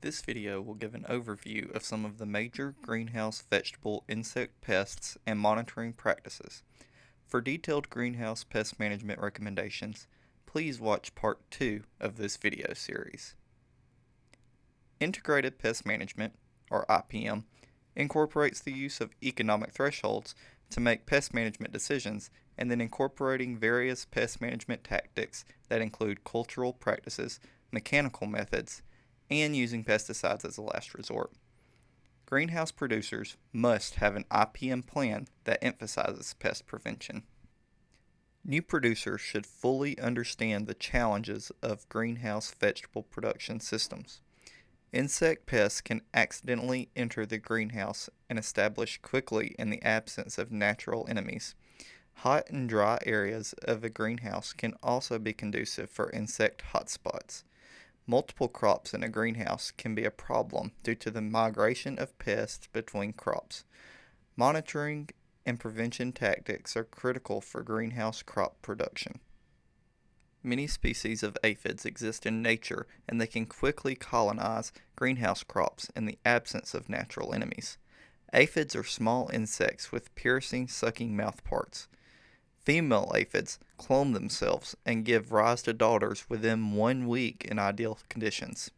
This video will give an overview of some of the major greenhouse vegetable insect pests and monitoring practices. For detailed greenhouse pest management recommendations, please watch part 2 of this video series. Integrated Pest Management, or IPM, incorporates the use of economic thresholds to make pest management decisions and then incorporating various pest management tactics that include cultural practices, mechanical methods, and using pesticides as a last resort. Greenhouse producers must have an IPM plan that emphasizes pest prevention. New producers should fully understand the challenges of greenhouse vegetable production systems. Insect pests can accidentally enter the greenhouse and establish quickly in the absence of natural enemies. Hot and dry areas of a greenhouse can also be conducive for insect hotspots. Multiple crops in a greenhouse can be a problem due to the migration of pests between crops. Monitoring and prevention tactics are critical for greenhouse crop production. Many species of aphids exist in nature and they can quickly colonize greenhouse crops in the absence of natural enemies. Aphids are small insects with piercing, sucking mouthparts. Female aphids clone themselves and give rise to daughters within 1 week in ideal conditions.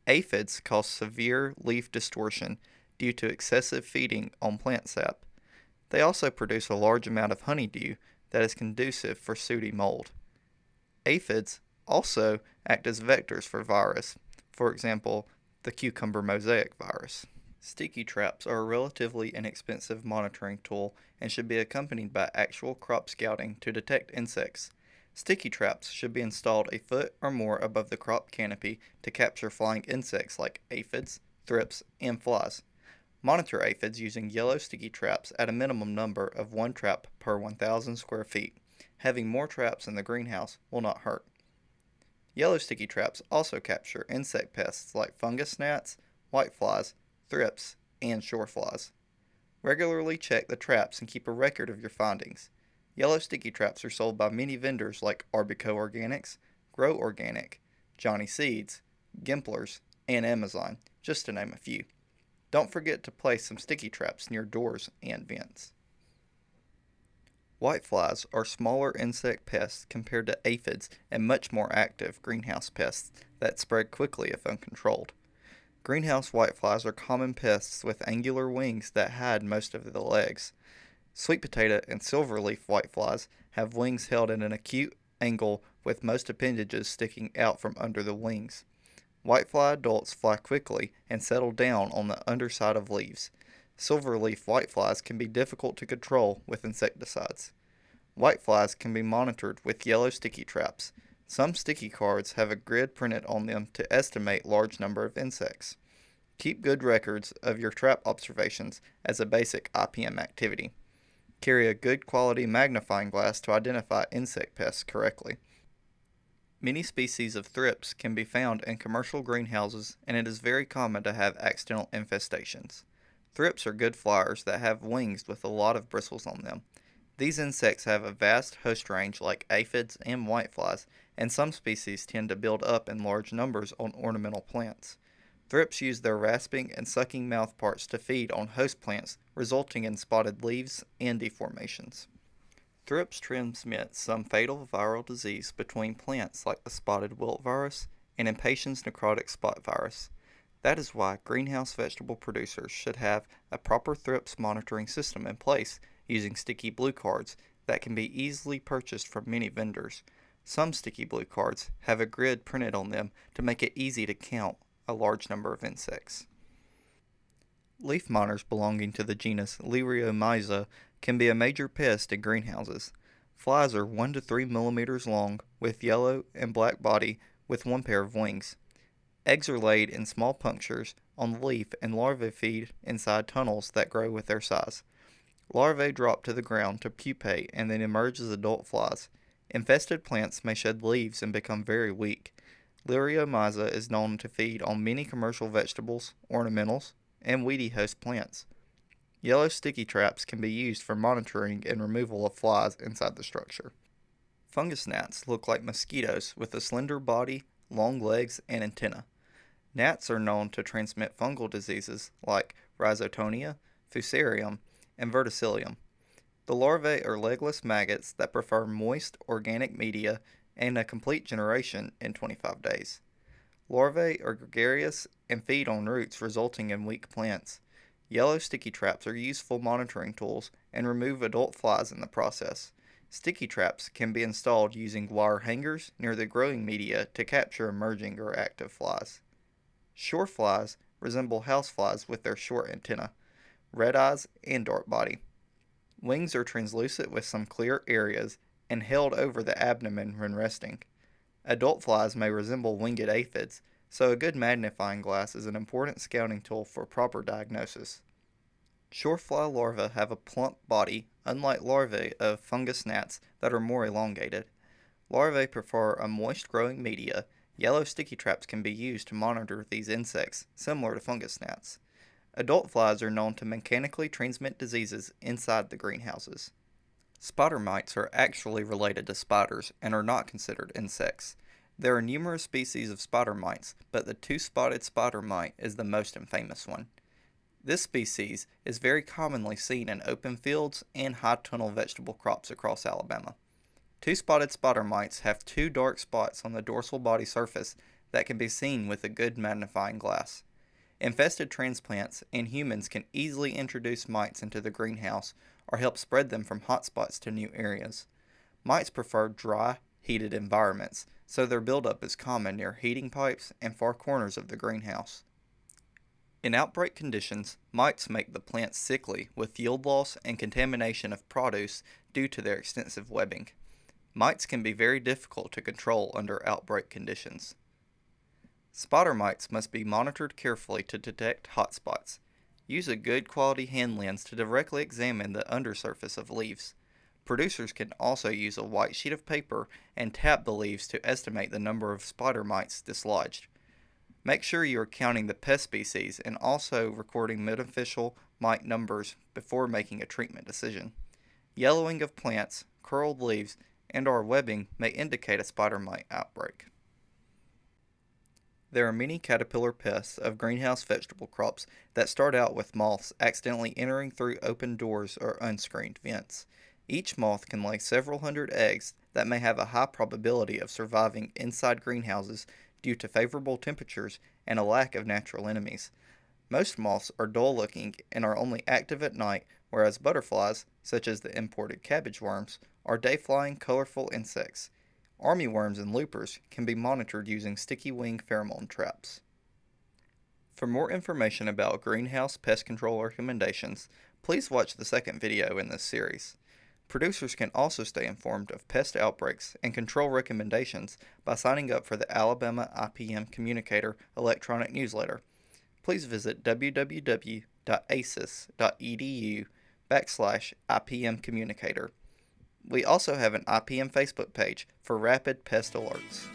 Aphids cause severe leaf distortion due to excessive feeding on plant sap. They also produce a large amount of honeydew that is conducive for sooty mold. Aphids also act as vectors for virus, for example, the cucumber mosaic virus. Sticky traps are a relatively inexpensive monitoring tool and should be accompanied by actual crop scouting to detect insects. Sticky traps should be installed a foot or more above the crop canopy to capture flying insects like aphids, thrips, and flies. Monitor aphids using yellow sticky traps at a minimum number of 1 trap per 1,000 square feet. Having more traps in the greenhouse will not hurt. Yellow sticky traps also capture insect pests like fungus gnats, whiteflies, thrips, and shore flies. Regularly check the traps and keep a record of your findings. Yellow sticky traps are sold by many vendors like Arbico Organics, Grow Organic, Johnny Seeds, Gimplers, and Amazon, just to name a few. Don't forget to place some sticky traps near doors and vents. Whiteflies are smaller insect pests compared to aphids and much more active greenhouse pests that spread quickly if uncontrolled. Greenhouse whiteflies are common pests with angular wings that hide most of the legs. Sweet potato and silverleaf whiteflies have wings held at an acute angle with most appendages sticking out from under the wings. Whitefly adults fly quickly and settle down on the underside of leaves. Silverleaf whiteflies can be difficult to control with insecticides. Whiteflies can be monitored with yellow sticky traps. Some sticky cards have a grid printed on them to estimate large number of insects. Keep good records of your trap observations as a basic IPM activity. Carry a good quality magnifying glass to identify insect pests correctly. Many species of thrips can be found in commercial greenhouses, and it is very common to have accidental infestations. Thrips are good flyers that have wings with a lot of bristles on them. These insects have a vast host range like aphids and whiteflies, and some species tend to build up in large numbers on ornamental plants. Thrips use their rasping and sucking mouthparts to feed on host plants, resulting in spotted leaves and deformations. Thrips transmit some fatal viral disease between plants like the spotted wilt virus and impatiens necrotic spot virus. That is why greenhouse vegetable producers should have a proper thrips monitoring system in place using sticky blue cards that can be easily purchased from many vendors. Some sticky blue cards have a grid printed on them to make it easy to count a large number of insects. Leaf miners belonging to the genus Liriomyza can be a major pest in greenhouses. Flies are 1 to 3 millimeters long with yellow and black body with 1 pair of wings. Eggs are laid in small punctures on the leaf and larvae feed inside tunnels that grow with their size. Larvae drop to the ground to pupate and then emerge as adult flies. Infested plants may shed leaves and become very weak. Liriomyza is known to feed on many commercial vegetables, ornamentals, and weedy host plants. Yellow sticky traps can be used for monitoring and removal of flies inside the structure. Fungus gnats look like mosquitoes with a slender body, long legs, and antennae. Gnats are known to transmit fungal diseases like rhizotonia, fusarium, and verticillium. The larvae are legless maggots that prefer moist, organic media and a complete generation in 25 days. Larvae are gregarious and feed on roots, resulting in weak plants. Yellow sticky traps are useful monitoring tools and remove adult flies in the process. Sticky traps can be installed using wire hangers near the growing media to capture emerging or active flies. Shore flies resemble houseflies with their short antennae, red eyes, and dark body. Wings are translucent with some clear areas and held over the abdomen when resting. Adult flies may resemble winged aphids, so a good magnifying glass is an important scouting tool for proper diagnosis. Shorefly larvae have a plump body, unlike larvae of fungus gnats that are more elongated. Larvae prefer a moist growing media. Yellow sticky traps can be used to monitor these insects, similar to fungus gnats. Adult flies are known to mechanically transmit diseases inside the greenhouses. Spider mites are actually related to spiders and are not considered insects. There are numerous species of spider mites, but the two-spotted spider mite is the most famous one. This species is very commonly seen in open fields and high-tunnel vegetable crops across Alabama. Two-spotted spider mites have two dark spots on the dorsal body surface that can be seen with a good magnifying glass. Infested transplants and humans can easily introduce mites into the greenhouse or help spread them from hotspots to new areas. Mites prefer dry, heated environments, so their buildup is common near heating pipes and far corners of the greenhouse. In outbreak conditions, mites make the plants sickly with yield loss and contamination of produce due to their extensive webbing. Mites can be very difficult to control under outbreak conditions. Spider mites must be monitored carefully to detect hotspots. Use a good quality hand lens to directly examine the undersurface of leaves. Producers can also use a white sheet of paper and tap the leaves to estimate the number of spider mites dislodged. Make sure you are counting the pest species and also recording beneficial mite numbers before making a treatment decision. Yellowing of plants, curled leaves, and/or webbing may indicate a spider mite outbreak. There are many caterpillar pests of greenhouse vegetable crops that start out with moths accidentally entering through open doors or unscreened vents. Each moth can lay several hundred eggs that may have a high probability of surviving inside greenhouses due to favorable temperatures and a lack of natural enemies. Most moths are dull looking and are only active at night, whereas butterflies, such as the imported cabbage worms, are day-flying colorful insects. Armyworms and loopers can be monitored using sticky wing pheromone traps. For more information about greenhouse pest control recommendations, please watch the second video in this series. Producers can also stay informed of pest outbreaks and control recommendations by signing up for the Alabama IPM Communicator electronic newsletter. Please visit www.aces.edu/IPM Communicator. We also have an IPM Facebook page for rapid pest alerts.